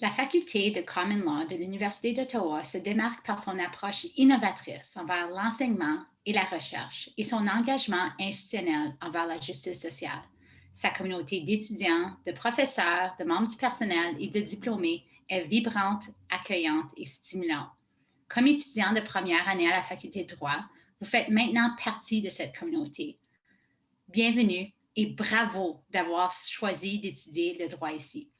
La faculté de Common Law de l'Université d'Ottawa se démarque par son approche innovatrice envers l'enseignement et la recherche et son engagement institutionnel envers la justice sociale. Sa communauté d'étudiants, de professeurs, de membres du personnel et de diplômés est vibrante, accueillante et stimulante. Comme étudiant de première année à la faculté de droit, vous faites maintenant partie de cette communauté. Bienvenue et bravo d'avoir choisi d'étudier le droit ici.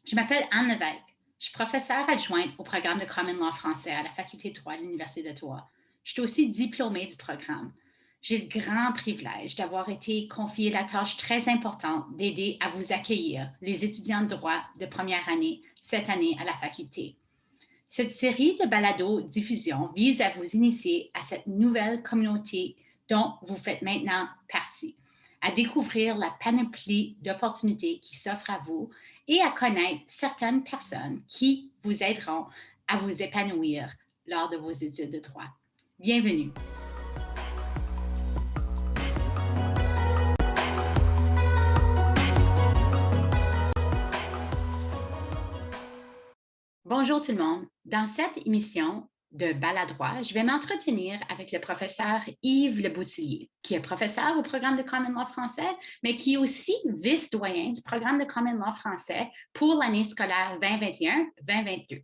Je m'appelle Anne Levesque. Je suis professeure adjointe au programme de Common Law français à la Faculté de droit de l'Université d'Ottawa. Je suis aussi diplômée du programme. J'ai le grand privilège d'avoir été confiée la tâche très importante d'aider à vous accueillir, les étudiants de droit de première année, cette année à la faculté. Cette série de balados-diffusion vise à vous initier à cette nouvelle communauté dont vous faites maintenant partie, à découvrir la panoplie d'opportunités qui s'offrent à vous et à connaître certaines personnes qui vous aideront à vous épanouir lors de vos études de droit. Bienvenue. Bonjour tout le monde. Dans cette émission de Baladroit, je vais m'entretenir avec le professeur Yves Leboutillier, qui est professeur au programme de Common Law français, mais qui est aussi vice-doyen du programme de Common Law français pour l'année scolaire 2021-2022.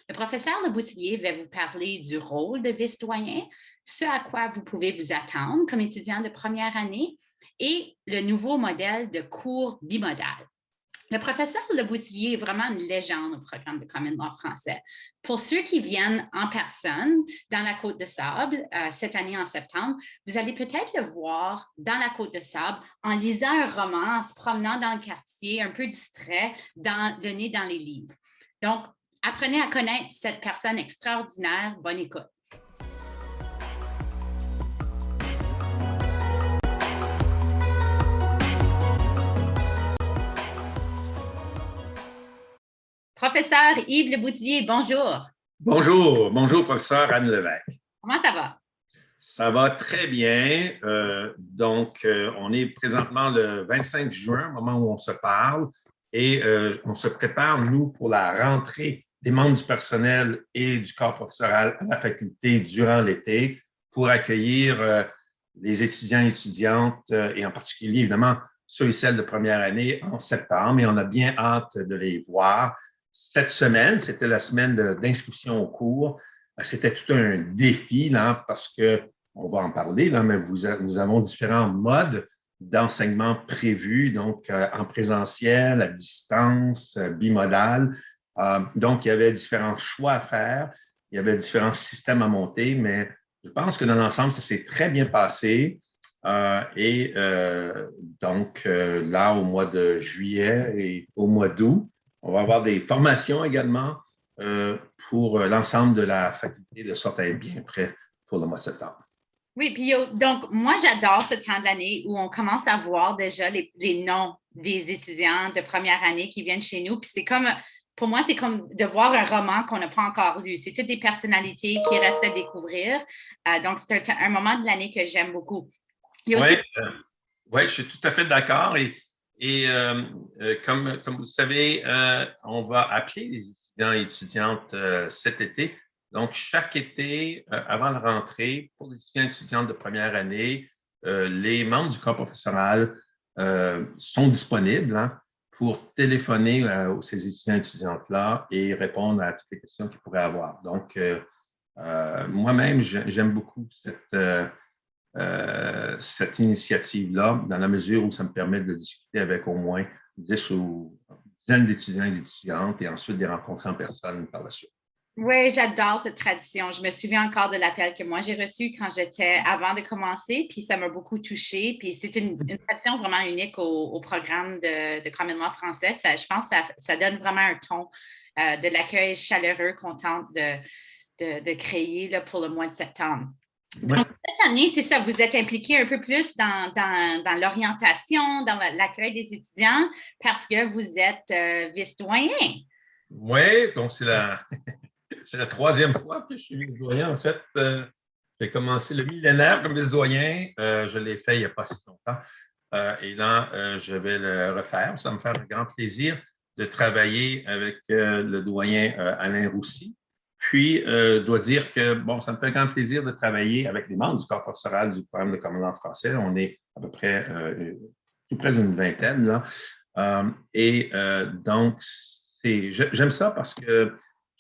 Le professeur Leboutillier va vous parler du rôle de vice-doyen, ce à quoi vous pouvez vous attendre comme étudiant de première année et le nouveau modèle de cours bimodal. Le professeur Leboutillier est vraiment une légende au programme de Common Law français. Pour ceux qui viennent en personne dans la Côte de Sable cette année en septembre, vous allez peut-être le voir dans la Côte de Sable en lisant un roman, en se promenant dans le quartier, un peu distrait, le nez dans les livres. Donc, apprenez à connaître cette personne extraordinaire. Bonne écoute. Professeur Yves Leboutillier, bonjour. Bonjour, professeur Anne Levesque. Comment ça va? Ça va très bien. On est présentement le 25 juin, au moment où on se parle, et on se prépare, nous, pour la rentrée des membres du personnel et du corps professoral à la faculté durant l'été pour accueillir les étudiants et étudiantes, et en particulier, évidemment, ceux et celles de première année en septembre, et on a bien hâte de les voir. Cette semaine, c'était la semaine d'inscription au cours. C'était tout un défi là, parce qu'on va en parler, là, mais nous avons différents modes d'enseignement prévus, donc en présentiel, à distance, bimodal. Donc, il y avait différents choix à faire, il y avait différents systèmes à monter, mais je pense que dans l'ensemble, ça s'est très bien passé. Là, au mois de juillet et au mois d'août, on va avoir des formations également pour l'ensemble de la faculté, de sorte à être bien prêt pour le mois de septembre. Oui, puis donc moi, j'adore ce temps de l'année où on commence à voir déjà les noms des étudiants de première année qui viennent chez nous. Puis c'est comme, pour moi, c'est comme de voir un roman qu'on n'a pas encore lu. C'est toutes des personnalités qui restent à découvrir. Donc, c'est un moment de l'année que j'aime beaucoup. Oui, je suis tout à fait d'accord. Comme vous le savez, on va appeler les étudiants et étudiantes cet été. Donc, chaque été, avant la rentrée, pour les étudiants et étudiantes de première année, les membres du corps professoral sont disponibles pour téléphoner à ces étudiants et étudiantes-là et répondre à toutes les questions qu'ils pourraient avoir. Donc, moi-même, j'aime beaucoup cette initiative-là, dans la mesure où ça me permet de discuter avec au moins 10 ou dizaines d'étudiants et d'étudiantes et ensuite de les rencontrer en personne par la suite. Oui, j'adore cette tradition. Je me souviens encore de l'appel que moi j'ai reçu quand j'étais avant de commencer, puis ça m'a beaucoup touchée. Puis c'est une tradition vraiment unique au programme de Common Law français. Je pense que ça donne vraiment un ton de l'accueil chaleureux, contente de créer là, pour le mois de septembre. Donc, cette année, c'est ça, vous êtes impliqué un peu plus dans l'orientation, dans l'accueil des étudiants parce que vous êtes vice-doyen. Oui, donc c'est la troisième fois que je suis vice-doyen. En fait, j'ai commencé le millénaire comme vice-doyen. Je l'ai fait il n'y a pas si longtemps. Et là, je vais le refaire. Ça va me faire un grand plaisir. de travailler avec le doyen Alain Roussy. Puis, je dois dire que, bon, ça me fait grand plaisir de travailler avec les membres du corps professoral du programme de commandant français. On est à peu près tout près d'une vingtaine, là. Donc, j'aime ça parce que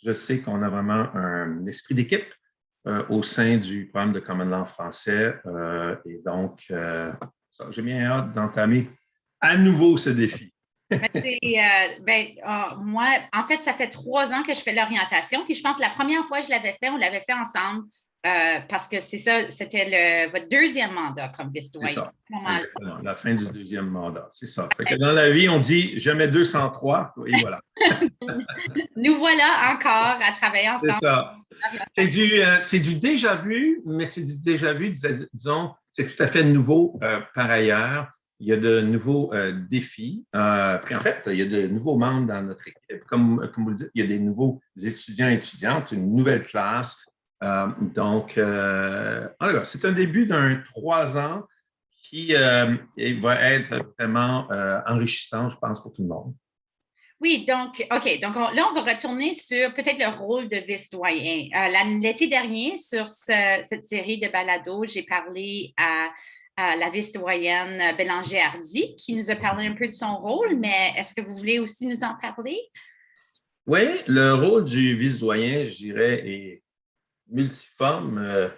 je sais qu'on a vraiment un esprit d'équipe au sein du programme de commandant langue français. Et donc, j'ai bien hâte d'entamer à nouveau ce défi. Moi, en fait, ça fait 3 ans que je fais l'orientation. Puis je pense que la première fois que je l'avais fait, on l'avait fait ensemble parce que c'est ça, c'était votre deuxième mandat comme vice-doyen. Exactement, la fin du deuxième mandat, c'est ça. Fait que dans la vie, on dit jamais 203, et voilà. Nous voilà encore à travailler ensemble. C'est ça. C'est du déjà vu, mais c'est du déjà vu, disons, c'est tout à fait nouveau par ailleurs. Il y a de nouveaux défis. Puis en fait, il y a de nouveaux membres dans notre équipe. Comme vous le dites, il y a des nouveaux étudiants et étudiantes, une nouvelle classe. Donc, c'est un début d'un 3 ans qui va être vraiment enrichissant, je pense, pour tout le monde. Oui, donc, OK. Donc, là, on va retourner sur peut-être le rôle de vice-doyen. L'été dernier, sur cette série de balados, j'ai parlé à la vice-doyenne Bélanger-Hardy, qui nous a parlé un peu de son rôle, mais est-ce que vous voulez aussi nous en parler? Oui, le rôle du vice-doyen, je dirais, est multiforme.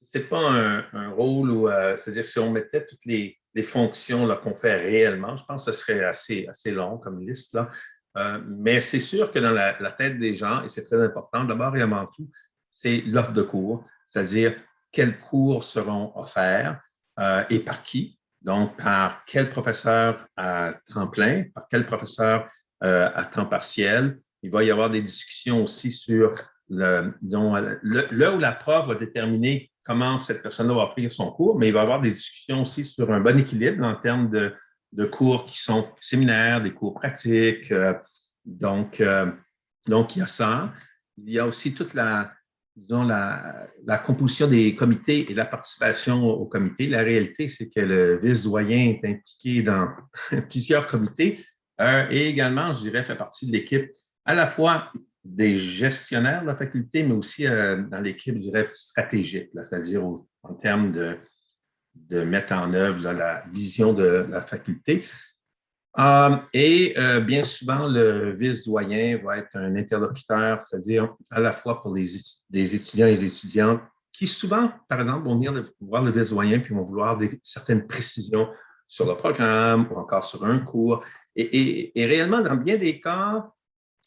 Ce n'est pas un rôle où, c'est-à-dire si on mettait toutes les fonctions qu'on fait réellement, je pense que ce serait assez long comme liste, là. Mais c'est sûr que dans la tête des gens, et c'est très important, d'abord et avant tout, c'est l'offre de cours, c'est-à-dire quels cours seront offerts et par qui. Donc, par quel professeur à temps plein, par quel professeur à temps partiel. Il va y avoir des discussions aussi sur là où la prof va déterminer comment cette personne-là va offrir son cours, mais il va y avoir des discussions aussi sur un bon équilibre en termes de cours qui sont séminaires, des cours pratiques. Donc, il y a ça. Il y a aussi toute la composition des comités et la participation au comité. La réalité, c'est que le vice-doyen est impliqué dans plusieurs comités et également, je dirais, fait partie de l'équipe à la fois des gestionnaires de la faculté, mais aussi dans l'équipe, je dirais, stratégique, c'est-à-dire en termes de mettre en œuvre la vision de la faculté. Bien souvent, le vice-doyen va être un interlocuteur, c'est-à-dire à la fois pour des étudiants et des étudiantes qui souvent, par exemple, vont venir voir le vice-doyen puis vont vouloir certaines précisions sur le programme ou encore sur un cours. Et réellement, dans bien des cas,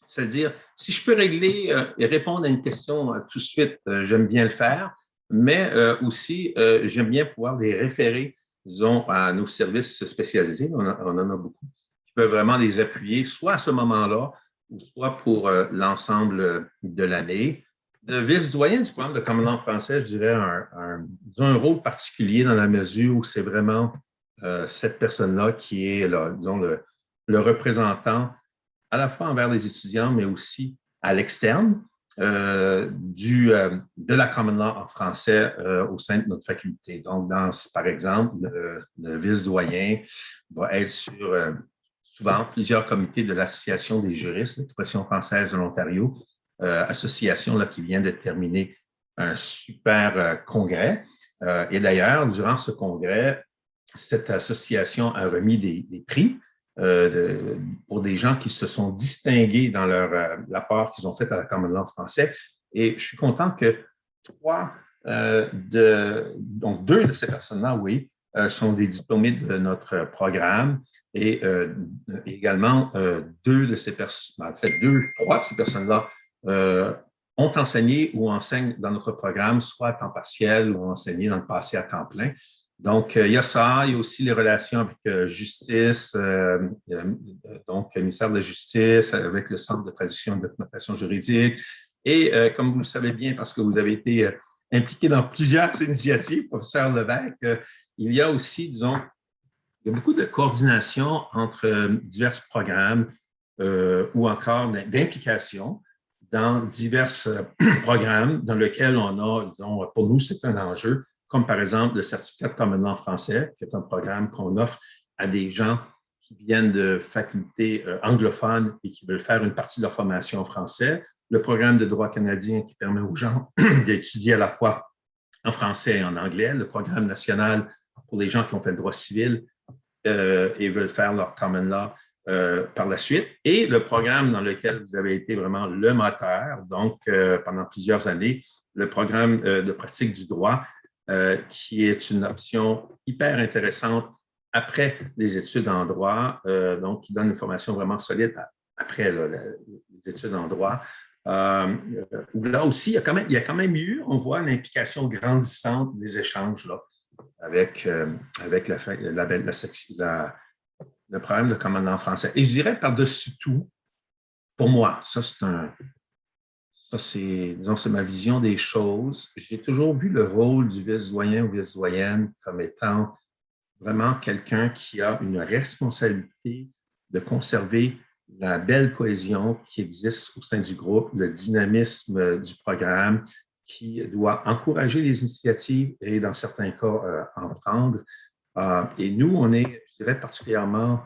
c'est-à-dire, si je peux régler et répondre à une question tout de suite, j'aime bien le faire, mais aussi, j'aime bien pouvoir les référer, disons, à nos services spécialisés. On en a beaucoup qui peuvent vraiment les appuyer, soit à ce moment-là, ou soit pour l'ensemble de l'année. Le vice-doyen du programme de commandant français, je dirais, disons, un rôle particulier dans la mesure où c'est vraiment cette personne-là qui est, là, disons, le représentant à la fois envers les étudiants, mais aussi à l'externe de la common law en français au sein de notre faculté. Donc, par exemple, le vice-doyen va être sur souvent plusieurs comités de l'Association des juristes de l'expression française de l'Ontario, association là, qui vient de terminer un super congrès. Et d'ailleurs, durant ce congrès, cette association a remis des prix pour des gens qui se sont distingués dans l'apport qu'ils ont fait à la common law français. Et je suis content que donc deux de ces personnes-là, oui, sont des diplômés de notre programme et également trois de ces personnes-là ont enseigné ou enseignent dans notre programme, soit à temps partiel ou enseigné dans le passé à temps plein. Donc, il y a ça, il y a aussi les relations avec justice, donc le ministère de la Justice, avec le Centre de traduction et de documentation juridique. Et comme vous le savez bien, parce que vous avez été impliqué dans plusieurs initiatives, professeur Levesque, il y a aussi, disons, il y a beaucoup de coordination entre divers programmes ou encore d'implication dans divers programmes dans lesquels on a, disons, pour nous, c'est un enjeu, comme par exemple le certificat de common law en français, qui est un programme qu'on offre à des gens qui viennent de facultés anglophones et qui veulent faire une partie de leur formation en français, le programme de droit canadien qui permet aux gens d'étudier à la fois en français et en anglais, le programme national pour les gens qui ont fait le droit civil et veulent faire leur common law par la suite, et le programme dans lequel vous avez été vraiment le moteur, donc pendant plusieurs années, le programme de pratique du droit, qui est une option hyper intéressante après les études en droit, donc qui donne une formation vraiment solide après là, les études en droit. Là aussi, il y a quand même eu, on voit une implication grandissante des échanges là, avec le problème de common law en français. Et je dirais par-dessus tout, pour moi, c'est ma vision des choses. J'ai toujours vu le rôle du vice-doyen ou vice-doyenne comme étant vraiment quelqu'un qui a une responsabilité de conserver la belle cohésion qui existe au sein du groupe, le dynamisme du programme, qui doit encourager les initiatives et, dans certains cas, en prendre. Et nous, on est, je dirais, particulièrement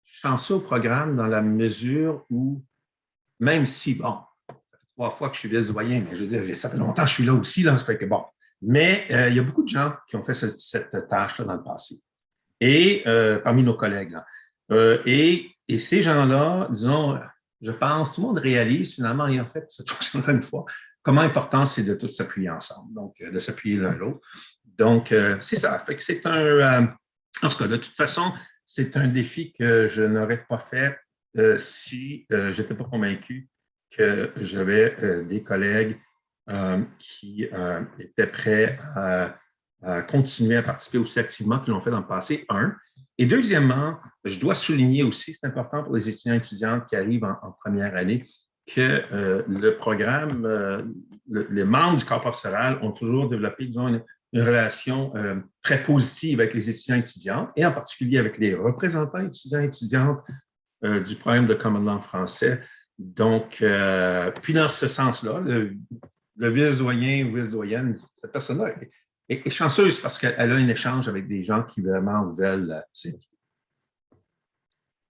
chanceux au programme dans la mesure où, même si, bon, ça fait 3 fois que je suis vice-doyen, mais je veux dire, ça fait longtemps que je suis là aussi, là, ça fait que bon. Mais il y a beaucoup de gens qui ont fait cette tâche-là dans le passé. Et parmi nos collègues, là. Et ces gens-là, disons, je pense, tout le monde réalise finalement, et en fait, cette fonction-là, une fois, comment important c'est de tous s'appuyer ensemble, donc de s'appuyer l'un l'autre. Donc, c'est ça. Fait que c'est en tout cas, de toute façon, c'est un défi que je n'aurais pas fait si je n'étais pas convaincu que j'avais des collègues qui étaient prêts à continuer à participer aussi activement qu'ils l'ont fait dans le passé, un. Et deuxièmement, je dois souligner aussi, c'est important pour les étudiants et étudiantes qui arrivent en première année, que le programme, les membres du corps professoral ont toujours développé, disons, une relation très positive avec les étudiants et étudiantes, et en particulier avec les représentants étudiants et étudiantes du programme de Common Law français. Donc, puis dans ce sens-là, le vice-doyen ou vice-doyenne, cette personne-là est chanceuse parce qu'elle a un échange avec des gens qui vraiment veulent s'impliquer.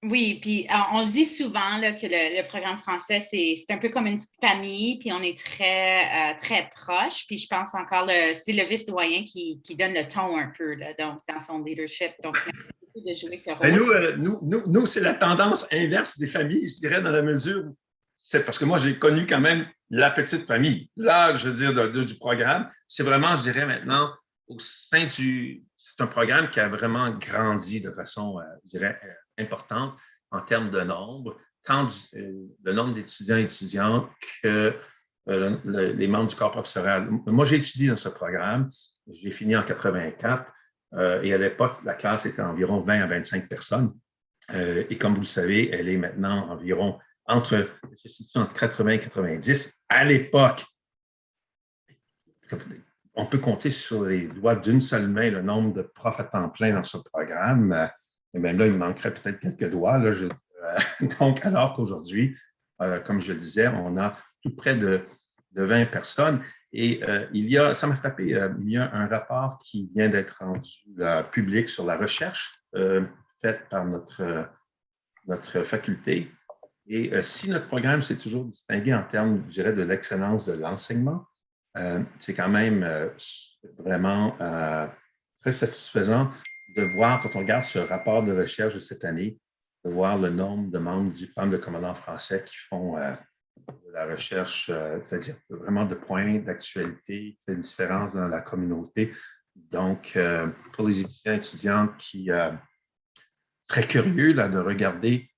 Oui, puis on dit souvent là, que le programme français, c'est un peu comme une petite famille, puis on est très, très proche. Puis je pense encore, c'est le vice-doyen qui donne le ton un peu là, donc, dans son leadership. Donc, merci beaucoup de jouer ce rôle. Nous, c'est la tendance inverse des familles, je dirais, dans la mesure où c'est parce que moi, j'ai connu quand même la petite famille. Là, je veux dire, du programme, c'est vraiment, je dirais maintenant, au sein c'est un programme qui a vraiment grandi de façon, je dirais, importante en termes de nombre, tant le nombre d'étudiants et étudiantes que les membres du corps professoral. Moi, j'ai étudié dans ce programme. J'ai fini en 84 et à l'époque, la classe était environ 20 à 25 personnes. Et comme vous le savez, elle est maintenant environ entre 80 et 90. À l'époque, on peut compter sur les doigts d'une seule main le nombre de profs à temps plein dans ce programme. Et même là, il manquerait peut-être quelques doigts. Là, donc, alors qu'aujourd'hui, comme je le disais, on a tout près de 20 personnes. Et ça m'a frappé, il y a un rapport qui vient d'être rendu public sur la recherche faite par notre faculté. Et si notre programme s'est toujours distingué en termes, je dirais, de l'excellence de l'enseignement, c'est quand même vraiment très satisfaisant de voir, quand on regarde ce rapport de recherche de cette année, de voir le nombre de membres du programme de Common Law français qui font de la recherche, c'est-à-dire vraiment de points d'actualité, de différences dans la communauté. Donc, pour les étudiants et étudiantes qui seraient curieux là, de regarder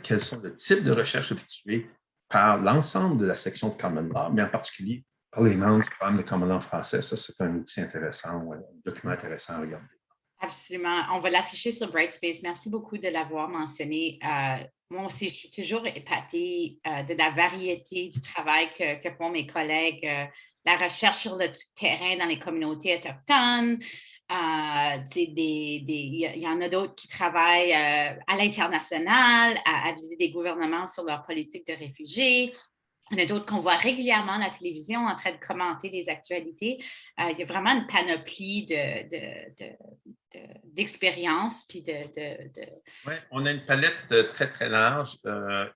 quels sont les types de recherches effectuées par l'ensemble de la section de Common Law, mais en particulier par les membres du programme de Common Law français. Ça, c'est un outil intéressant, un document intéressant à regarder. Absolument. On va l'afficher sur Brightspace. Merci beaucoup de l'avoir mentionné. Moi aussi, je suis toujours épatée de la variété du travail que font mes collègues. La recherche sur le terrain dans les communautés autochtones. Il y en a d'autres qui travaillent à l'international, à viser des gouvernements sur leur politique de réfugiés. Il y en a d'autres qu'on voit régulièrement à la télévision en train de commenter des actualités. Il y a vraiment une panoplie de d'expérience puis Oui, on a une palette très, très large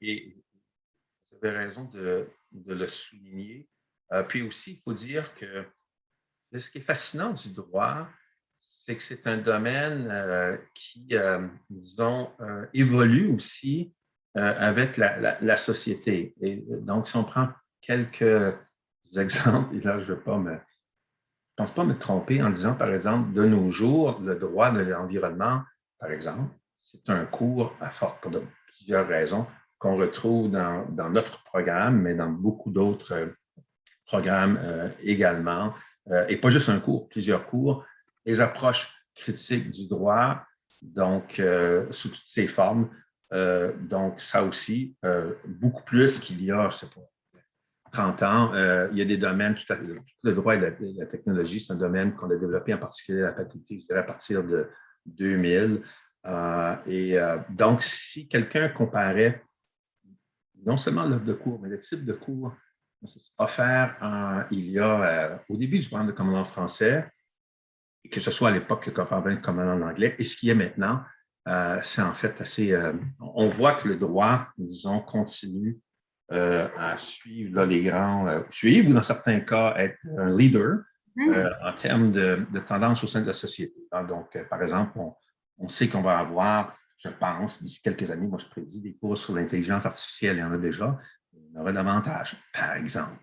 et vous avez raison de le souligner. Puis aussi, il faut dire que ce qui est fascinant du droit, c'est que c'est un domaine qui, disons, évolue aussi avec la société. Et donc, si on prend quelques exemples, et là, je ne pense pas me tromper en disant, par exemple, de nos jours, le droit de l'environnement, par exemple, c'est un cours à forte pour de plusieurs raisons qu'on retrouve dans notre programme, mais dans beaucoup d'autres programmes également. Et pas juste un cours, plusieurs cours. Les approches critiques du droit, donc sous toutes ses formes. Donc, ça aussi, beaucoup plus qu'il y a, je ne sais pas, 30 ans, il y a des domaines, tout le droit et la technologie, c'est un domaine qu'on a développé en particulier à la faculté, je dirais à partir de 2000. Donc, si quelqu'un comparait non seulement l'offre de cours, mais le type de cours offert il y a au début du programme de commandant français, que ce soit à l'époque le commandant en anglais, et ce qui est maintenant, c'est en fait assez. On voit que le droit, disons, continue à suivre là, les grands, suivre ou dans certains cas être un leader en termes de tendance au sein de la société. Donc, par exemple, on sait qu'on va avoir, je pense, d'ici quelques années, moi je prédis des cours sur l'intelligence artificielle, il y en a déjà, il y en aura davantage, par exemple.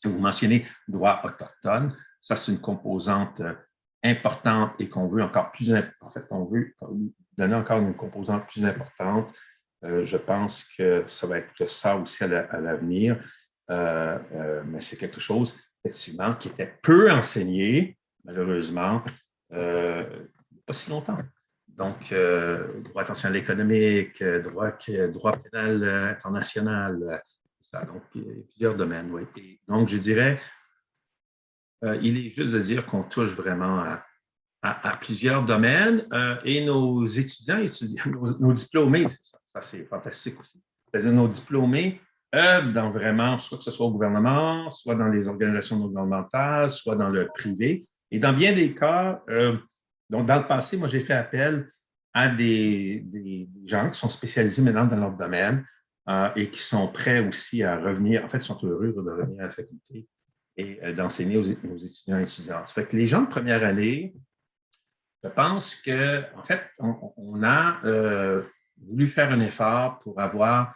Donc, vous mentionnez droit autochtone, ça c'est une composante importante et qu'on veut encore plus, en fait, on veut donner encore une composante plus importante. Je pense que ça va être ça aussi à l'avenir, mais c'est quelque chose, effectivement, qui était peu enseigné, malheureusement, pas si longtemps. Donc, droit international économique, droit pénal international, ça, donc, il y a plusieurs domaines. Oui. Et donc, je dirais, il est juste de dire qu'on touche vraiment à plusieurs domaines et nos étudiants, nos diplômés, ça c'est fantastique aussi. C'est-à-dire nos diplômés œuvrent dans vraiment, soit que ce soit au gouvernement, soit dans les organisations non gouvernementales, soit dans le privé. Et dans bien des cas, donc dans le passé, moi j'ai fait appel à des gens qui sont spécialisés maintenant dans leur domaine et qui sont prêts aussi à revenir, en fait, ils sont heureux de revenir à la faculté et d'enseigner aux étudiants et étudiantes. Ça fait que les gens de première année, je pense qu'en fait, on a voulu faire un effort pour avoir,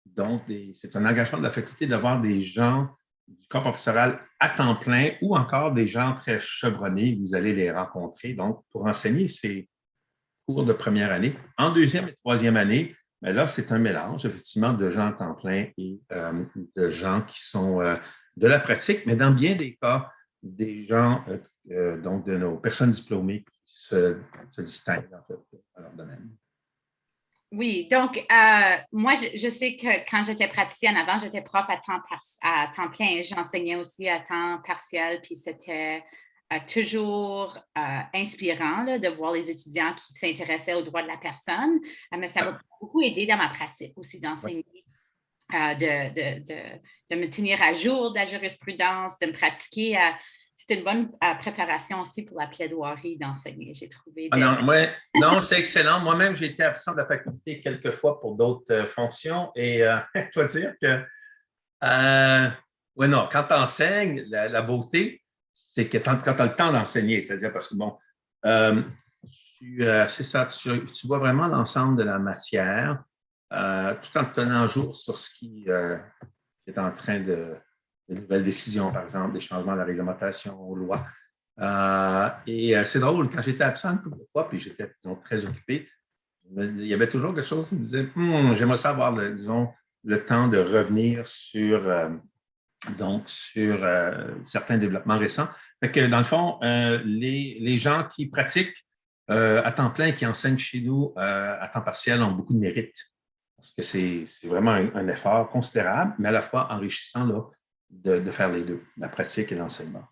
donc, c'est un engagement de la faculté d'avoir des gens du corps professoral à temps plein ou encore des gens très chevronnés, vous allez les rencontrer, donc, pour enseigner ces cours de première année. En deuxième et troisième année, bien là, c'est un mélange, effectivement, de gens à temps plein et de gens qui sont de la pratique, mais dans bien des cas, des gens, donc, de nos personnes diplômées se distinguent, en fait, dans leur domaine. Oui, donc moi, je sais que quand j'étais praticienne avant, j'étais prof à temps plein. J'enseignais aussi à temps partiel, puis c'était toujours inspirant là, de voir les étudiants qui s'intéressaient aux droits de la personne. Mais ça m'a beaucoup aidé dans ma pratique aussi d'enseigner. De me tenir à jour de la jurisprudence, de me pratiquer. C'est une bonne préparation aussi pour la plaidoirie d'enseigner, j'ai trouvé. Non, c'est excellent. Moi-même, j'ai été absent de la faculté quelques fois pour d'autres fonctions et je dois dire que, non, quand tu enseignes, la beauté, c'est que quand tu as le temps d'enseigner, c'est-à-dire parce que, bon, c'est ça, tu vois vraiment l'ensemble de la matière tout en te tenant jour sur ce qui est en train de nouvelles décisions, par exemple, des changements de la réglementation aux lois. C'est drôle, quand j'étais absent une couple de fois, puis j'étais, disons, très occupé, il y avait toujours quelque chose qui me disait j'aimerais ça avoir, disons, le temps de revenir sur certains développements récents. Fait que, dans le fond, les gens qui pratiquent à temps plein et qui enseignent chez nous à temps partiel ont beaucoup de mérite. Parce que c'est vraiment un effort considérable, mais à la fois enrichissant là, de faire les deux, la pratique et l'enseignement.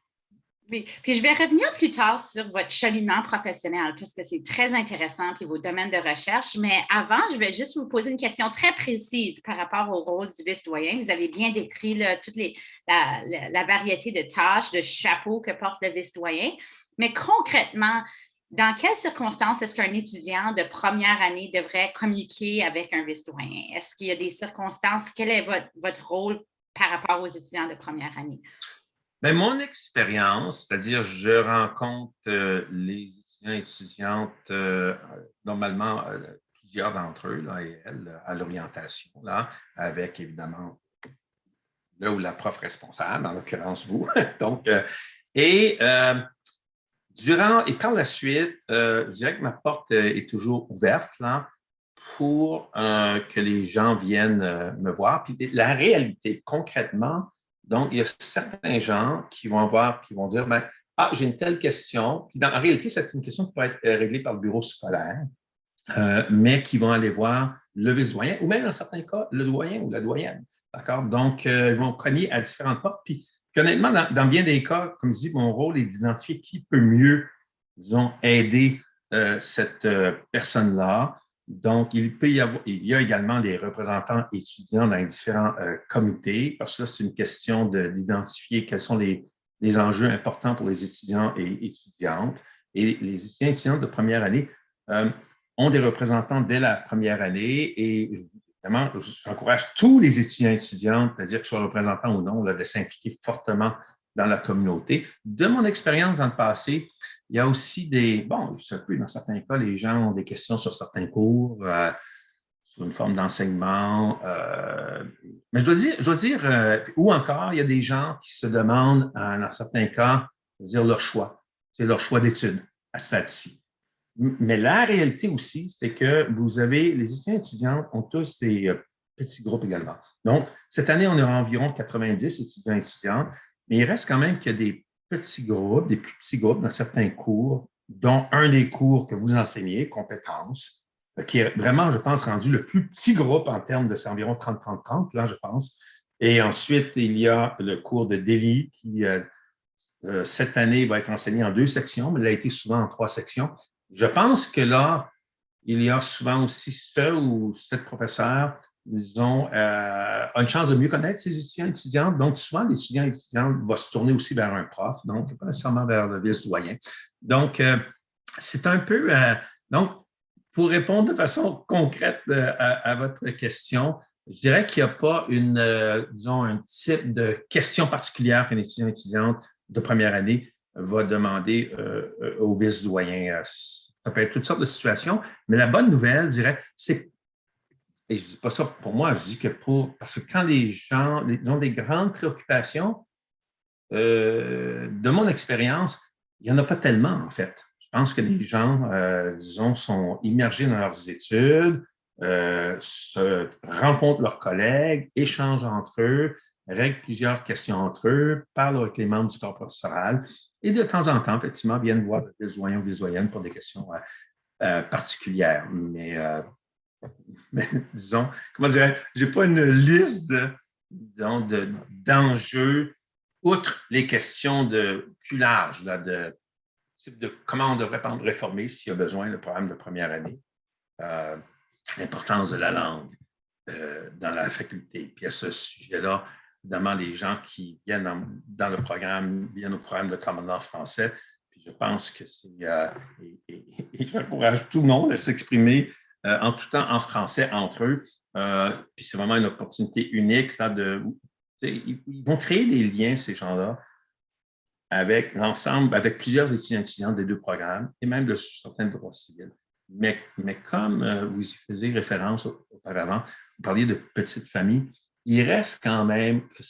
Oui, puis je vais revenir plus tard sur votre cheminement professionnel, puisque c'est très intéressant, puis vos domaines de recherche. Mais avant, je vais juste vous poser une question très précise par rapport au rôle du vice-doyen. Vous avez bien décrit là, toute la variété de tâches, de chapeaux que porte le vice-doyen. Mais concrètement, Dans quelles circonstances est-ce qu'un étudiant de première année devrait communiquer avec un vice-doyen? Est-ce qu'il y a des circonstances? Quel est votre rôle par rapport aux étudiants de première année? Bien, mon expérience, c'est-à-dire je rencontre les étudiants et étudiantes, normalement plusieurs d'entre eux là, et elles, à l'orientation, là, avec évidemment là ou la prof responsable, en l'occurrence vous. Donc, et durant et par la suite, je dirais que ma porte est toujours ouverte là, pour que les gens viennent me voir. Puis la réalité, concrètement, donc, il y a certains gens qui vont voir, qui vont dire, ben, ah, j'ai une telle question. Puis en réalité, c'est une question qui peut être réglée par le bureau scolaire, mais qui vont aller voir le vice-doyen, ou même dans certains cas, le doyen ou la doyenne. D'accord? Donc, ils vont cogner à différentes portes. Puis honnêtement, dans bien des cas, comme je dis, mon rôle est d'identifier qui peut mieux, disons, aider cette personne-là. Donc, il y a également des représentants étudiants dans les différents comités, parce que là, c'est une question d'identifier quels sont les enjeux importants pour les étudiants et étudiantes. Et les étudiants et étudiantes de première année ont des représentants dès la première année et évidemment, j'encourage tous les étudiants et étudiantes, c'est-à-dire qu'ils soient représentants ou non, là, de s'impliquer fortement dans la communauté. De mon expérience dans le passé, il y a aussi dans certains cas, les gens ont des questions sur certains cours, sur une forme d'enseignement. Mais je dois dire ou encore, il y a des gens qui se demandent, dans certains cas, dire leur choix. C'est leur choix d'études à ce stade-ci. Mais la réalité aussi, c'est que vous avez, les étudiants et étudiantes ont tous des petits groupes également. Donc, cette année, on aura environ 90 étudiants et étudiantes, mais il reste quand même qu'il y a des petits groupes, des plus petits groupes dans certains cours, dont un des cours que vous enseignez, compétences, qui est vraiment, je pense, rendu le plus petit groupe en termes de, c'est environ 30-30-30, là, je pense. Et ensuite, il y a le cours de délit qui, cette année, va être enseigné en 2 sections, mais il a été souvent en 3 sections. Je pense que là, il y a souvent aussi ce ou cette professeur, disons, a une chance de mieux connaître ses étudiants et étudiantes. Donc, souvent, l'étudiant et l'étudiante va se tourner aussi vers un prof, donc pas nécessairement vers le vice-doyen. Donc, c'est un peu. Donc, pour répondre de façon concrète à votre question, je dirais qu'il n'y a pas disons, un type de question particulière qu'un étudiant et étudiante de première année va demander au vice-doyen. Ça peut être toutes sortes de situations, mais la bonne nouvelle, je dirais, c'est, et je ne dis pas ça pour moi, je dis que parce que quand les gens ont des grandes préoccupations, de mon expérience, il n'y en a pas tellement, en fait. Je pense que les gens, disons, sont immergés dans leurs études, se rencontrent leurs collègues, échangent entre eux, règlent plusieurs questions entre eux, parlent avec les membres du corps professoral et de temps en temps, effectivement, viennent voir le vice-doyen ou vice-doyenne pour des questions particulières. Mais disons, comment dirais-je, je n'ai pas une liste d'enjeux outre les questions de plus larges, là, de comment on devrait réformer s'il y a besoin le programme de première année, l'importance de la langue dans la faculté. Puis à ce sujet-là, évidemment, les gens qui viennent dans le programme viennent au programme de Common Law français. Puis je pense que c'est, et j'encourage tout le monde à s'exprimer en tout temps en français entre eux. Puis c'est vraiment une opportunité unique là, ils vont créer des liens, ces gens-là, avec l'ensemble, avec plusieurs étudiants et étudiantes des 2 programmes et même de certains droits civils. Mais comme vous y faisiez référence auparavant, vous parliez de petites familles, il reste quand même que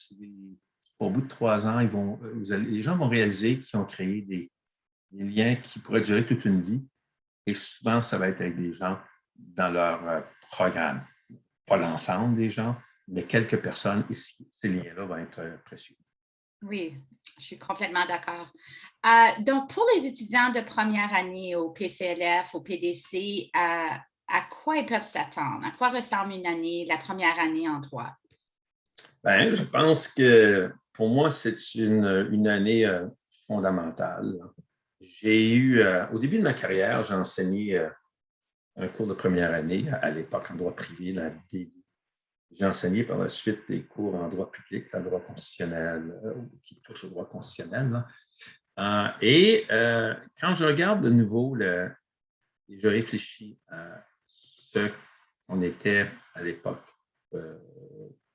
au bout de 3 ans, les gens vont réaliser qu'ils ont créé des liens qui pourraient durer toute une vie. Et souvent, ça va être avec des gens dans leur programme. Pas l'ensemble des gens, mais quelques personnes, et ces liens-là vont être précieux. Oui, je suis complètement d'accord. Donc, pour les étudiants de première année au PCLF, au PDC, à quoi ils peuvent s'attendre? À quoi ressemble une année, la première année en droit? Bien, je pense que pour moi, c'est une année fondamentale. J'ai eu, au début de ma carrière, j'ai enseigné un cours de première année à l'époque en droit privé, la DELI. J'ai enseigné par la suite des cours en droit public, en droit constitutionnel, qui touchent au droit constitutionnel. Quand je regarde de nouveau, et je réfléchis à ce qu'on était à l'époque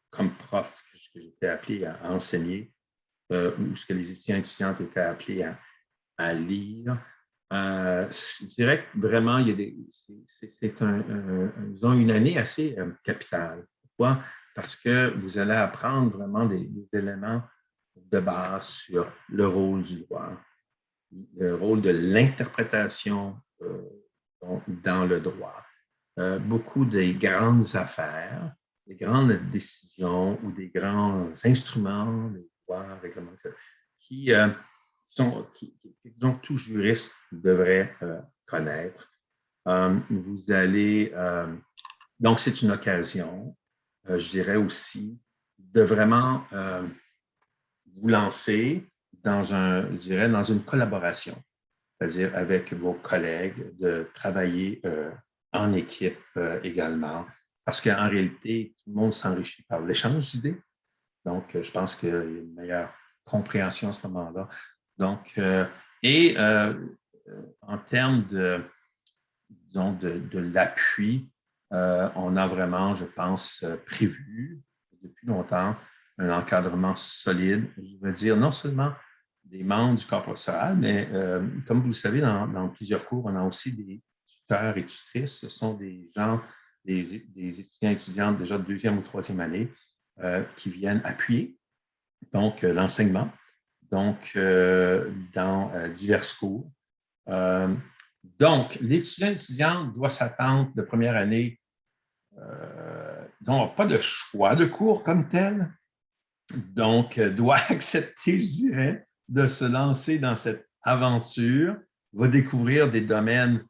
comme prof, que j'étais appelé à enseigner, ou ce que les étudiants et étudiantes étaient appelés à lire. Je dirais que vraiment, disons, une année assez capitale. Pourquoi? Parce que vous allez apprendre vraiment des éléments de base sur le rôle du droit, le rôle de l'interprétation dans le droit. Beaucoup des grandes affaires, des grandes décisions ou des grands instruments, les lois, règlements, qui dont tout juriste devrait connaître. Vous allez, donc c'est une occasion, je dirais aussi, de vraiment vous lancer je dirais, dans une collaboration, c'est-à-dire avec vos collègues, de travailler en équipe également, parce qu'en réalité, tout le monde s'enrichit par l'échange d'idées. Donc, je pense qu'il y a une meilleure compréhension à ce moment-là. Donc, en termes disons, de l'appui, on a vraiment, je pense, prévu depuis longtemps un encadrement solide. Je veux dire, non seulement des membres du corps professoral, mais comme vous le savez, dans plusieurs cours, on a aussi des tuteurs et tutrices. Ce sont des gens, des étudiants et étudiantes déjà de deuxième ou troisième année qui viennent appuyer donc l'enseignement, donc dans divers cours. Donc, l'étudiant et étudiante doit s'attendre de première année, donc pas de choix de cours comme tel, donc doit accepter, je dirais, de se lancer dans cette aventure, va découvrir des domaines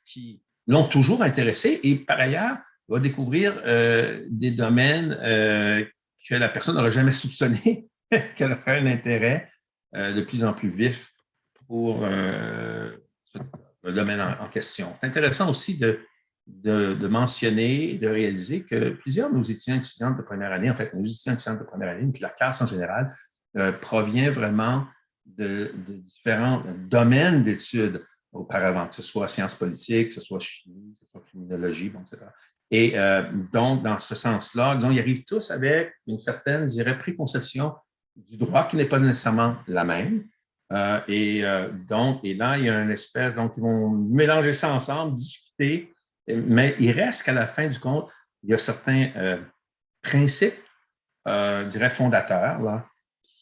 qui l'ont toujours intéressé et par ailleurs, va découvrir des domaines que la personne n'aurait jamais soupçonné qu'elle aurait un intérêt de plus en plus vif pour le domaine en question. C'est intéressant aussi de mentionner et de réaliser que plusieurs de nos étudiants et étudiantes de première année, en fait, nos étudiants et étudiantes de première année, puis la classe en général, provient vraiment de différents domaines d'études auparavant, que ce soit sciences politiques, que ce soit chimie, que ce soit criminologie, bon, etc. Et donc, dans ce sens-là, ils arrivent tous avec une certaine, je dirais, préconception du droit qui n'est pas nécessairement la même. Et là, il y a une espèce, donc ils vont mélanger ça ensemble, discuter, mais il reste qu'à la fin du compte, il y a certains principes, je dirais, fondateurs, là,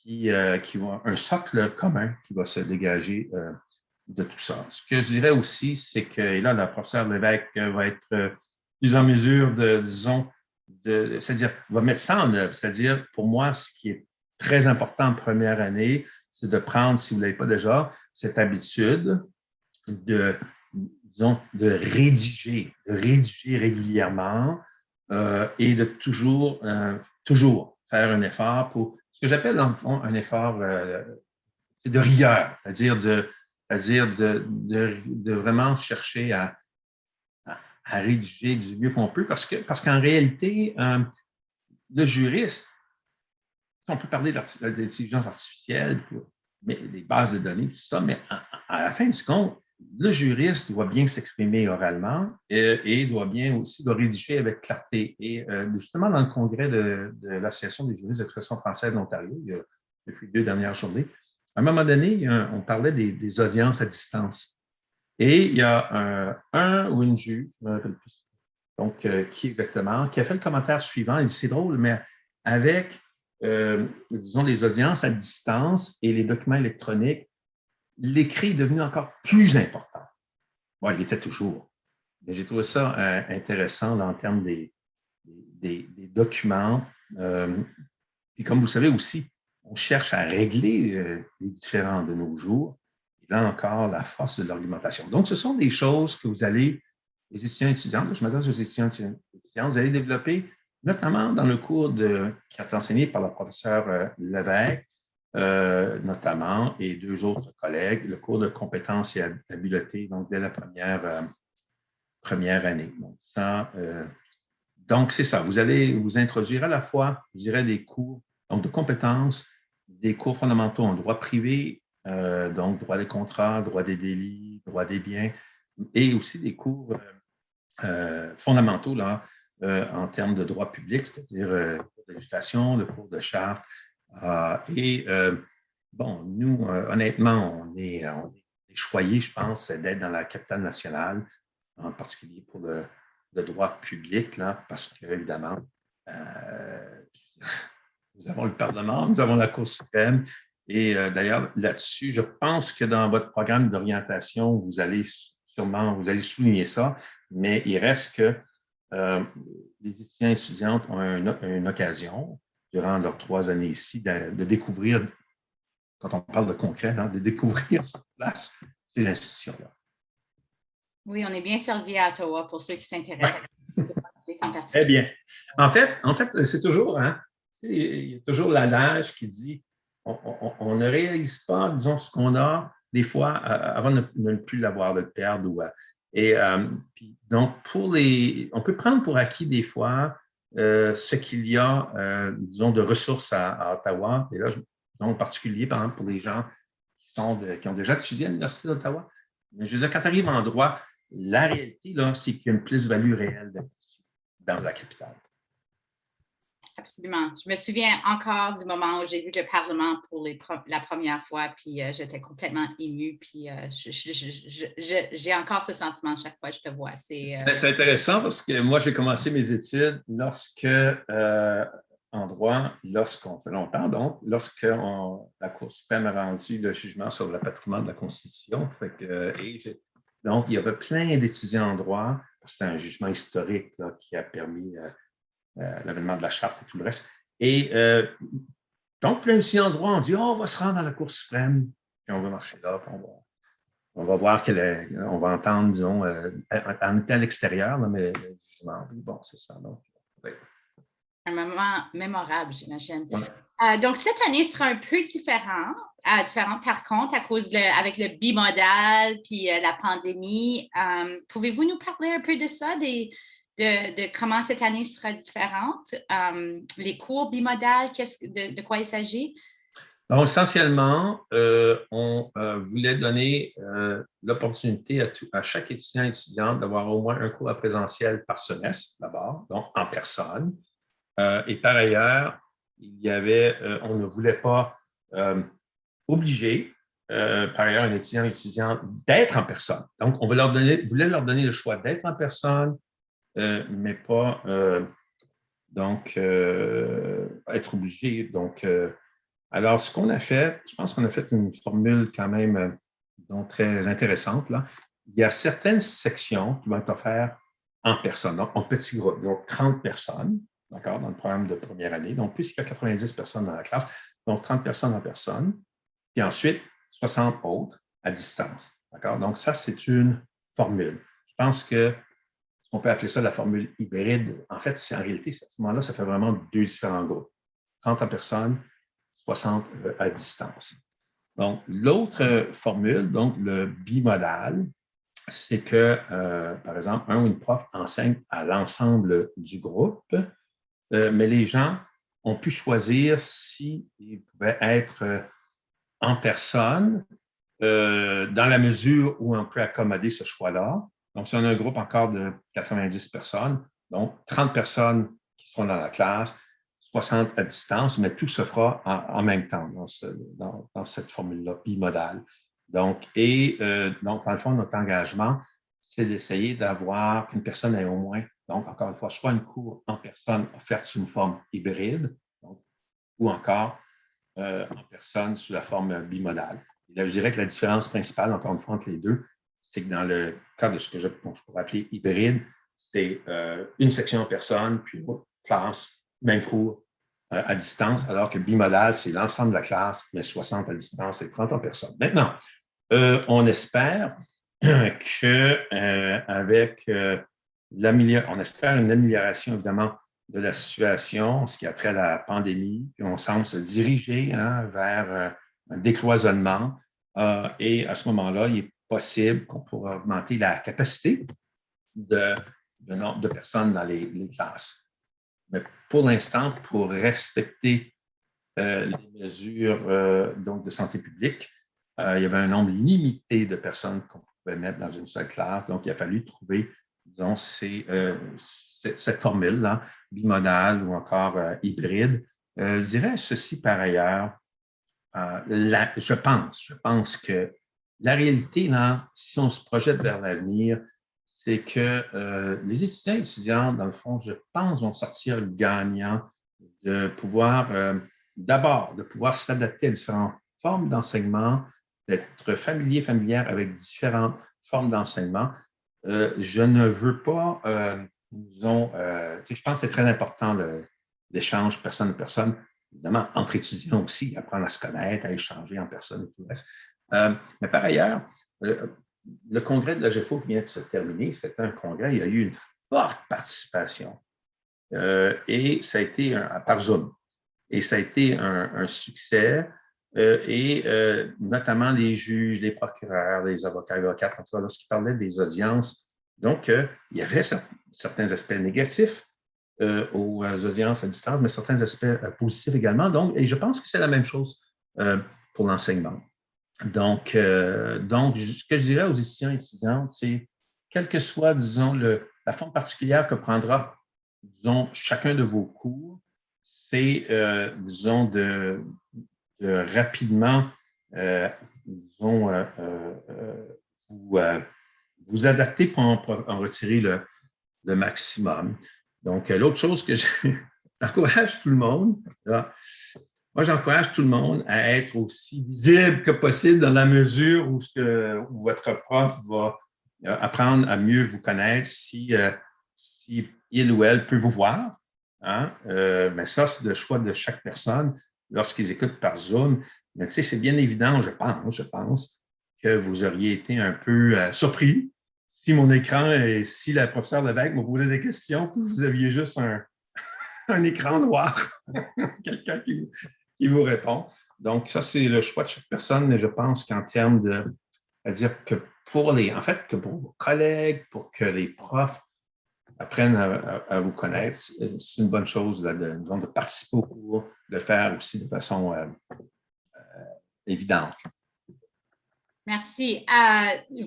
qui vont, un socle commun qui va se dégager de tout ça. Ce que je dirais aussi, c'est que, et là, le professeur Lévesque va être plus en mesure disons, c'est-à-dire, va mettre ça en œuvre. C'est-à-dire, pour moi, ce qui est très important en première année, c'est de prendre, si vous ne l'avez pas déjà, cette habitude disons, de rédiger régulièrement et de toujours faire un effort pour ce que j'appelle, dans le fond, un effort de rigueur, c'est-à-dire de vraiment chercher à rédiger du mieux qu'on peut, parce qu'en réalité, le juriste, on peut parler de l'intelligence artificielle, mais les bases de données, tout ça, mais à la fin du compte, le juriste doit bien s'exprimer oralement et doit rédiger avec clarté. Et justement, dans le congrès de l'Association des juristes d'expression française d'Ontario, depuis les 2 dernières journées, à un moment donné, on parlait des audiences à distance. Et il y a un ou une juge, je ne me rappelle plus, donc qui exactement, qui a fait le commentaire suivant. Il dit, c'est drôle, mais avec, disons, les audiences à distance et les documents électroniques, l'écrit est devenu encore plus important. Bon, il était toujours. Mais j'ai trouvé ça intéressant là, en termes des documents. Puis comme vous savez aussi, on cherche à régler les différends de nos jours. Et là encore, la force de l'argumentation. Donc, ce sont des choses que vous allez, les étudiants et étudiantes, je m'adresse aux étudiants et étudiantes, vous allez développer, notamment dans le cours qui est enseigné par le professeur Lévesque, notamment, et 2 autres collègues, le cours de compétences et habiletés, donc dès la première année. Donc, c'est ça. Vous allez vous introduire à la fois, je dirais, des cours donc de compétences, des cours fondamentaux en droit privé donc droit des contrats, droit des délits, droit des biens, et aussi des cours fondamentaux là, en termes de droit public, c'est-à-dire le cours de législation, le cours de charte. Bon, nous, honnêtement, on est choyés, je pense, d'être dans la capitale nationale, en particulier pour le droit public, là, parce qu'évidemment, nous avons le Parlement, nous avons la Cour suprême. Et d'ailleurs, là-dessus, je pense que dans votre programme d'orientation, vous allez souligner ça, mais il reste que les étudiants et étudiantes ont une occasion, durant leurs 3 années ici, de découvrir, quand on parle de concret, hein, de découvrir sur place ces institutions-là. Oui, on est bien servi à Ottawa pour ceux qui s'intéressent. Très bien. En fait, c'est toujours, hein, il y a toujours l'adage qui dit on ne réalise pas, disons, ce qu'on a des fois avant de ne plus l'avoir, de le perdre. Puis, donc, on peut prendre pour acquis des fois ce qu'il y a, disons, de ressources à Ottawa. Et là, en particulier, par exemple, pour les gens qui ont déjà étudié à l'Université d'Ottawa. Mais je veux dire, quand tu arrives en droit, la réalité, là, c'est qu'il y a une plus-value réelle d'être ici, dans la capitale. Absolument. Je me souviens encore du moment où j'ai vu le Parlement pour la première fois, puis j'étais complètement émue, puis j'ai encore ce sentiment chaque fois que je te vois. C'est intéressant parce que moi, j'ai commencé mes études en droit, lorsqu'on fait longtemps, donc, lorsque la Cour suprême a rendu le jugement sur le patrimoine de la Constitution. Donc, il y avait plein d'étudiants en droit. C'était un jugement historique là, qui a permis l'avènement de la Charte et tout le reste. Et donc, plein d'étudiants en droit ont dit on va se rendre à la Cour suprême, puis on va marcher là, puis on va voir on va entendre, disons, en étant à l'extérieur, mais le jugement, bon, c'est ça. Donc, oui. Un moment mémorable, j'imagine. Ouais. Donc, cette année sera un peu différente par contre, avec le bimodal puis la pandémie. Pouvez-vous nous parler un peu de ça, de comment cette année sera différente? Les cours bimodal, de quoi il s'agit? Donc, essentiellement, on voulait donner l'opportunité à chaque étudiant et étudiante d'avoir au moins un cours à présentiel par semestre, d'abord, donc en personne. Et par ailleurs, on ne voulait pas obliger, par ailleurs, un étudiant et étudiante d'être en personne. Donc, on voulait leur donner le choix d'être en personne, mais pas être obligé. Donc, alors, ce qu'on a fait, je pense qu'on a fait une formule quand même donc, très intéressante. Là. Il y a certaines sections qui vont être offertes en personne, donc en petits groupes, donc 30 personnes, d'accord, dans le programme de première année. Donc, puisqu'il y a 90 personnes dans la classe, donc 30 personnes en personne, puis ensuite 60 autres à distance, d'accord? Donc, ça, c'est une formule. Je pense qu'on peut appeler ça la formule hybride. En fait, en réalité, à ce moment-là, ça fait vraiment 2 différents groupes. 30 en personne, 60 à distance. Donc, l'autre formule, donc le bimodal, c'est que, par exemple, un ou une prof enseigne à l'ensemble du groupe, mais les gens ont pu choisir s'ils pouvaient être en personne dans la mesure où on peut accommoder ce choix-là. Donc, si on a un groupe encore de 90 personnes, donc 30 personnes qui seront dans la classe, 60 à distance, mais tout se fera en même temps dans cette formule-là, bimodale. Donc, donc, dans le fond, notre engagement, c'est d'essayer d'avoir qu'une personne ait au moins, donc, encore une fois, soit une cours en personne offerte sous une forme hybride, donc, ou encore en personne sous la forme bimodale. Et là, je dirais que la différence principale, encore une fois, entre les deux, c'est que dans le cas de ce que je pourrais appeler hybride, c'est une section en personne, puis une autre classe, même cours à distance, alors que bimodal, c'est l'ensemble de la classe, mais 60 à distance et 30 en personne. Maintenant, on espère qu'avec on espère une amélioration, évidemment, de la situation, ce qui a trait à la pandémie, puis on semble se diriger vers un décloisonnement. Et à ce moment-là, il est possible qu'on pourra augmenter la capacité de nombre de personnes dans les classes. Mais pour l'instant, pour respecter les mesures donc de santé publique, il y avait un nombre limité de personnes qu'on pouvait mettre dans une seule classe. Donc, il a fallu trouver, disons, cette formule-là, bimodale ou encore hybride. Je dirais ceci par ailleurs. Je pense que la réalité, là, si on se projette vers l'avenir, c'est que les étudiants et étudiantes, dans le fond, je pense, vont sortir gagnants de pouvoir, d'abord, de pouvoir s'adapter à différentes formes d'enseignement, d'être familière avec différentes formes d'enseignement. Je ne veux pas, disons, je pense que c'est très important l'échange personne à personne, évidemment, entre étudiants aussi, apprendre à se connaître, à échanger en personne et tout le reste. Mais par ailleurs, le congrès de la GEFO qui vient de se terminer, c'était un congrès, il y a eu une forte participation et ça a été par Zoom. Et ça a été un succès et notamment les juges, les procureurs, les avocats, avocates, en tout cas, lorsqu'ils parlaient des audiences. Donc, il y avait certains aspects négatifs aux audiences à distance, mais certains aspects positifs également. Donc, et je pense que c'est la même chose pour l'enseignement. Donc, ce que je dirais aux étudiants et étudiantes, c'est quelle que soit, disons, la forme particulière que prendra, disons, chacun de vos cours, c'est, disons, de rapidement, disons, vous adapter pour en retirer le maximum. Donc, l'autre chose que j'encourage tout le monde, là, moi, j'encourage tout le monde à être aussi visible que possible dans la mesure où votre prof va apprendre à mieux vous connaître si il ou elle peut vous voir. Hein? Mais ça, c'est le choix de chaque personne lorsqu'ils écoutent par Zoom. Mais tu sais, c'est bien évident, je pense, que vous auriez été un peu surpris si mon écran et si la professeure Lévesque me posait des questions, que vous aviez juste un écran noir, quelqu'un qui vous répond. Donc, ça, c'est le choix de chaque personne, mais je pense qu'en termes c'est-à-dire que que pour vos collègues, pour que les profs apprennent à vous connaître, c'est une bonne chose de participer au cours, de le faire aussi de façon évidente. Merci.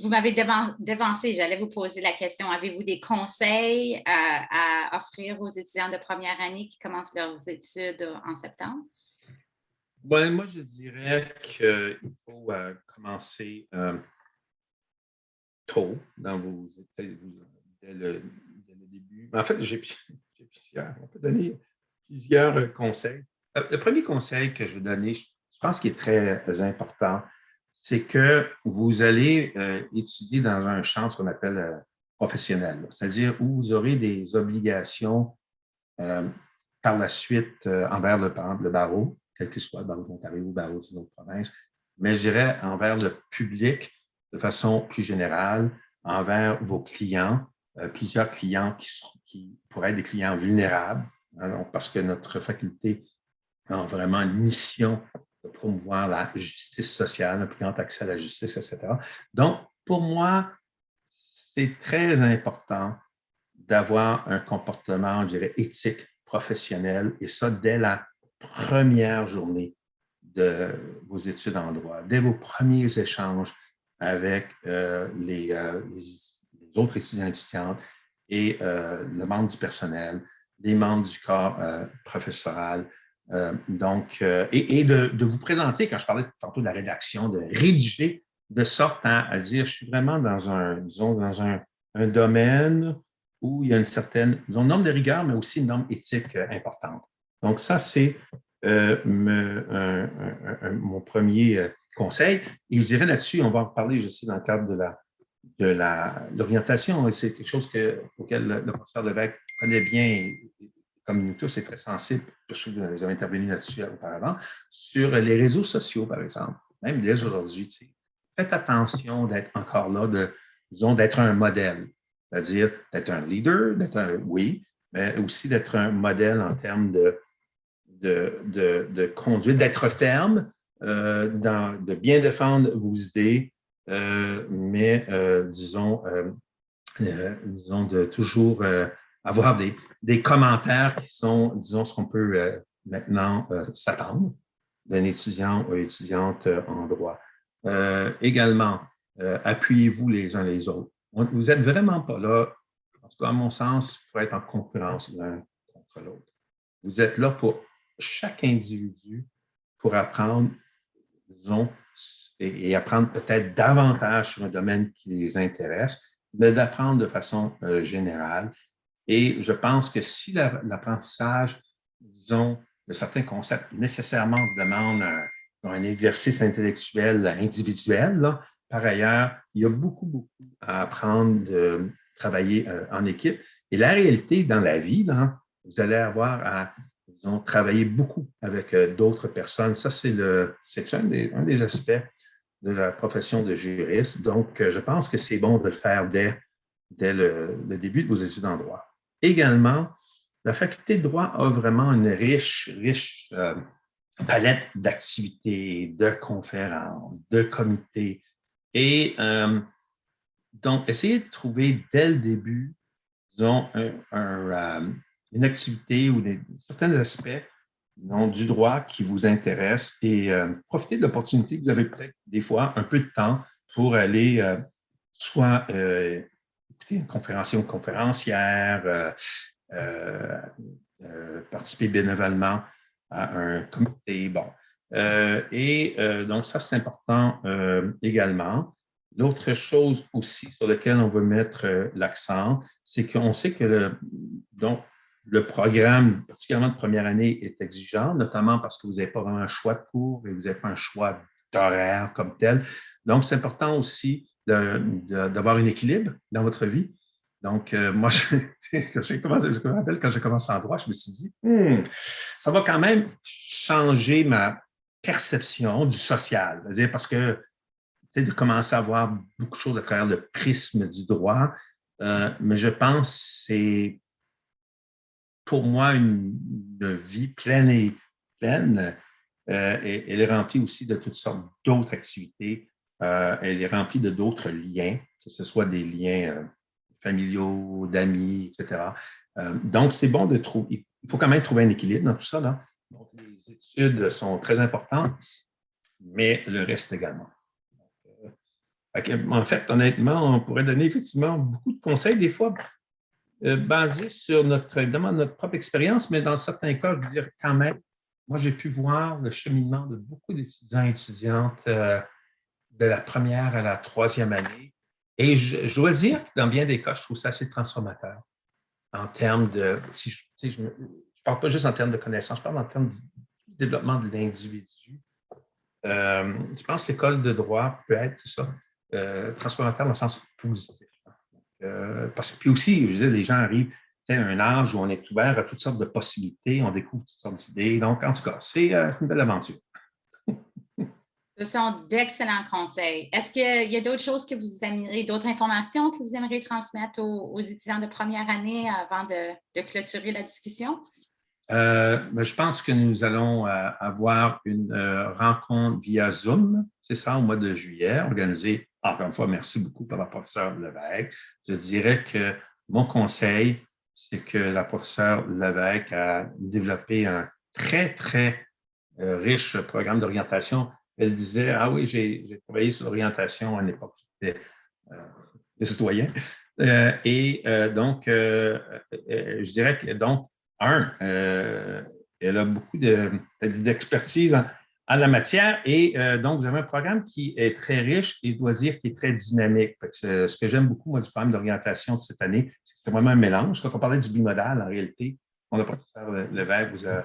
Vous m'avez devancé, j'allais vous poser la question. Avez-vous des conseils à offrir aux étudiants de première année qui commencent leurs études en septembre? Bon, moi, je dirais qu'il faut commencer tôt dans vos études, dès le début. En fait, on peut donner plusieurs conseils. Le premier conseil que je veux donner, je pense qu'il est très important, c'est que vous allez étudier dans un champ, ce qu'on appelle professionnel, c'est-à-dire où vous aurez des obligations par la suite envers le barreau, quel que soit le barreau de l'Ontario ou le barreau d'une autre province, mais je dirais envers le public de façon plus générale, envers vos clients, plusieurs clients qui pourraient être des clients vulnérables, hein, parce que notre faculté a vraiment une mission de promouvoir la justice sociale, le plus grand accès à la justice, etc. Donc, pour moi, c'est très important d'avoir un comportement, je dirais, éthique, professionnel, et ça dès la première journée de vos études en droit, dès vos premiers échanges avec les autres étudiants et étudiantes et le membre du personnel, les membres du corps professoral. Et de vous présenter, quand je parlais tantôt de la rédaction, de rédiger de sorte à dire, je suis vraiment dans un domaine où il y a une certaine, disons, norme de rigueur, mais aussi une norme éthique importante. Donc, ça, c'est mon premier conseil. Et je dirais là-dessus, on va en parler, je sais, dans le cadre de l'orientation. C'est quelque chose auquel le professeur Lévesque connaît bien, et, comme nous tous, est très sensible. Je sais que vous avez intervenu là-dessus auparavant, sur les réseaux sociaux, par exemple. Même dès aujourd'hui, tu sais, faites attention d'être encore là, disons, d'être un modèle. C'est-à-dire d'être un leader, oui, mais aussi d'être un modèle en termes de conduite, d'être ferme, de bien défendre vos idées, mais disons, de toujours avoir des commentaires qui sont, disons, ce qu'on peut maintenant s'attendre d'un étudiant ou étudiante en droit. Également, appuyez-vous les uns les autres. Vous n'êtes vraiment pas là, en tout cas, à mon sens, pour être en concurrence l'un contre l'autre. Vous êtes là pour chaque individu pour apprendre, disons, et apprendre peut-être davantage sur un domaine qui les intéresse, mais d'apprendre de façon générale. Et je pense que si l'apprentissage, disons, de certains concepts nécessairement demande un exercice intellectuel individuel, là, par ailleurs, il y a beaucoup, beaucoup à apprendre de travailler en équipe. Et la réalité dans la vie, là, vous allez avoir à, disons, travailler beaucoup avec d'autres personnes. Ça, c'est un des aspects de la profession de juriste. Donc, je pense que c'est bon de le faire dès le début de vos études en droit. Également, la faculté de droit a vraiment une riche palette d'activités, de conférences, de comités. Et donc, essayez de trouver dès le début, disons, une activité ou certains aspects du droit qui vous intéressent et profitez de l'opportunité que vous avez peut-être des fois un peu de temps pour aller soit écouter une conférencier ou une conférencière, participer bénévolement à un comité. Bon. Donc, ça, c'est important également. L'autre chose aussi sur laquelle on veut mettre l'accent, c'est qu'on sait que le programme, particulièrement de première année, est exigeant, notamment parce que vous n'avez pas vraiment un choix de cours et vous n'avez pas un choix d'horaire comme tel. Donc, c'est important aussi d'avoir un équilibre dans votre vie. Donc, moi, je me rappelle quand j'ai commencé en droit, je me suis dit, ça va quand même changer ma perception du social. C'est-à-dire parce que de commencer à voir beaucoup de choses à travers le prisme du droit, mais je pense que c'est pour moi une vie pleine et pleine. Elle est remplie aussi de toutes sortes d'autres activités. Elle est remplie de d'autres liens, que ce soit des liens familiaux, d'amis, etc. Donc, c'est bon de trouver. Il faut quand même trouver un équilibre dans tout ça, là. Donc, les études sont très importantes, mais le reste également. En fait, honnêtement, on pourrait donner effectivement beaucoup de conseils, des fois basés sur évidemment, notre propre expérience, mais dans certains cas, je veux dire quand même, moi, j'ai pu voir le cheminement de beaucoup d'étudiants et étudiantes de la première à la troisième année. Et je dois dire que dans bien des cas, je trouve ça assez transformateur en termes de, je ne parle pas juste en termes de connaissances, je parle en termes de développement de l'individu. Je pense que l'école de droit peut être ça, transformateur dans le sens positif. Parce que puis aussi, je disais, les gens arrivent à un âge où on est ouvert à toutes sortes de possibilités, on découvre toutes sortes d'idées. Donc, en tout cas, c'est une belle aventure. Ce sont d'excellents conseils. Est-ce qu'il y a d'autres choses que vous aimeriez, d'autres informations que vous aimeriez transmettre aux étudiants de première année avant de clôturer la discussion? Je pense que nous allons avoir une rencontre via Zoom, c'est ça, au mois de juillet, organisée, encore une fois, merci beaucoup par la professeure Lévesque. Je dirais que mon conseil, c'est que la professeure Lévesque a développé un très, très riche programme d'orientation. Elle disait, ah oui, j'ai travaillé sur l'orientation à l'époque où j'étais citoyen. Donc, je dirais que, donc, elle a beaucoup d'expertise en la matière et donc, vous avez un programme qui est très riche et je dois dire qui est très dynamique. Ce que j'aime beaucoup, moi, du programme d'orientation de cette année, c'est que c'est vraiment un mélange. Quand on parlait du bimodal, en réalité, on a pas pu faire Lévesque vous a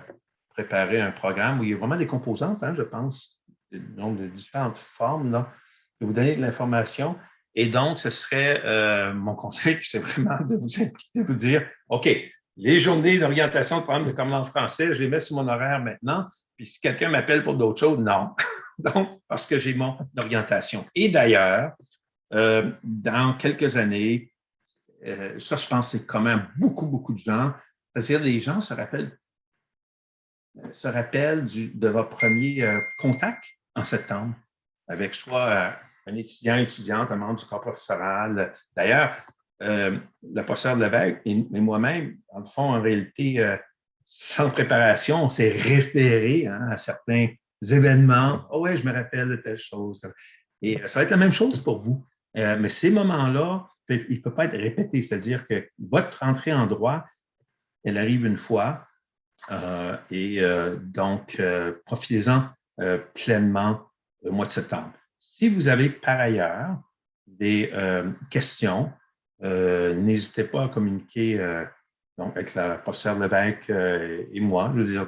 préparé un programme où il y a vraiment des composantes, je pense, donc de différentes formes, là, de vous donner de l'information. Et donc, ce serait mon conseil, c'est vraiment de vous impliquer, de vous dire, OK, les journées d'orientation de programme de commande en français, je les mets sur mon horaire maintenant. Puis si quelqu'un m'appelle pour d'autres choses, non. Donc, parce que j'ai mon orientation. Et d'ailleurs, dans quelques années, ça, je pense que c'est quand même beaucoup, beaucoup de gens. C'est-à-dire, les gens se rappellent de votre premier contact en septembre avec soit un étudiant, étudiante, un membre du corps professoral. D'ailleurs, la professeure Lévesque et moi-même, en fond, en réalité, sans préparation, on s'est référé à certains événements. Oh ouais, je me rappelle de telle chose. Et ça va être la même chose pour vous. Mais ces moments-là, il ne peut pas être répété. C'est-à-dire que votre entrée en droit, elle arrive une fois. Donc, profitez-en pleinement au mois de septembre. Si vous avez par ailleurs des questions, n'hésitez pas à communiquer donc, avec la professeure Lévesque et moi. Je veux dire,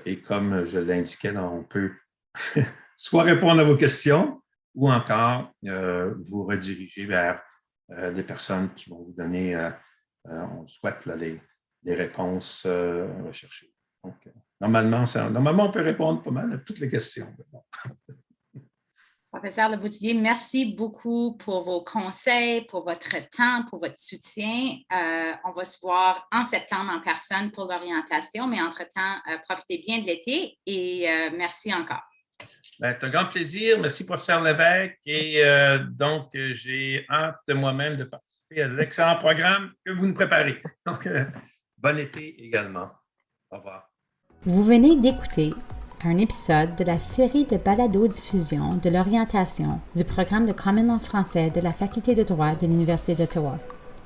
et comme je l'indiquais, on peut soit répondre à vos questions ou encore vous rediriger vers des personnes qui vont vous donner, on souhaite là, les réponses recherchées. Donc, normalement, on peut répondre pas mal à toutes les questions. Professeur Leboutillier, merci beaucoup pour vos conseils, pour votre temps, pour votre soutien. On va se voir en septembre en personne pour l'orientation, mais entre-temps, profitez bien de l'été et merci encore. C'est un grand plaisir. Merci, professeur Lévesque. Et donc, j'ai hâte de moi-même de participer à l'excellent programme que vous nous préparez. Donc, bon été également. Au revoir. Vous venez d'écouter un épisode de la série de balado-diffusion de l'orientation du programme de Common Law français de la Faculté de droit de l'Université d'Ottawa.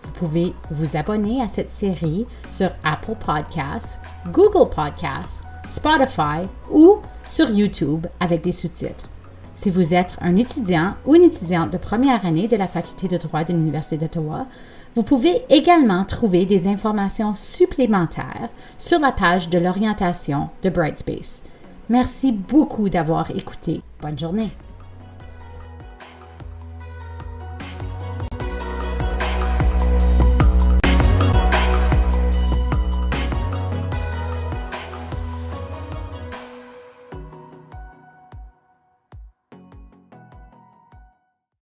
Vous pouvez vous abonner à cette série sur Apple Podcasts, Google Podcasts, Spotify ou sur YouTube avec des sous-titres. Si vous êtes un étudiant ou une étudiante de première année de la Faculté de droit de l'Université d'Ottawa, vous pouvez également trouver des informations supplémentaires sur la page de l'orientation de Brightspace. Merci beaucoup d'avoir écouté. Bonne journée.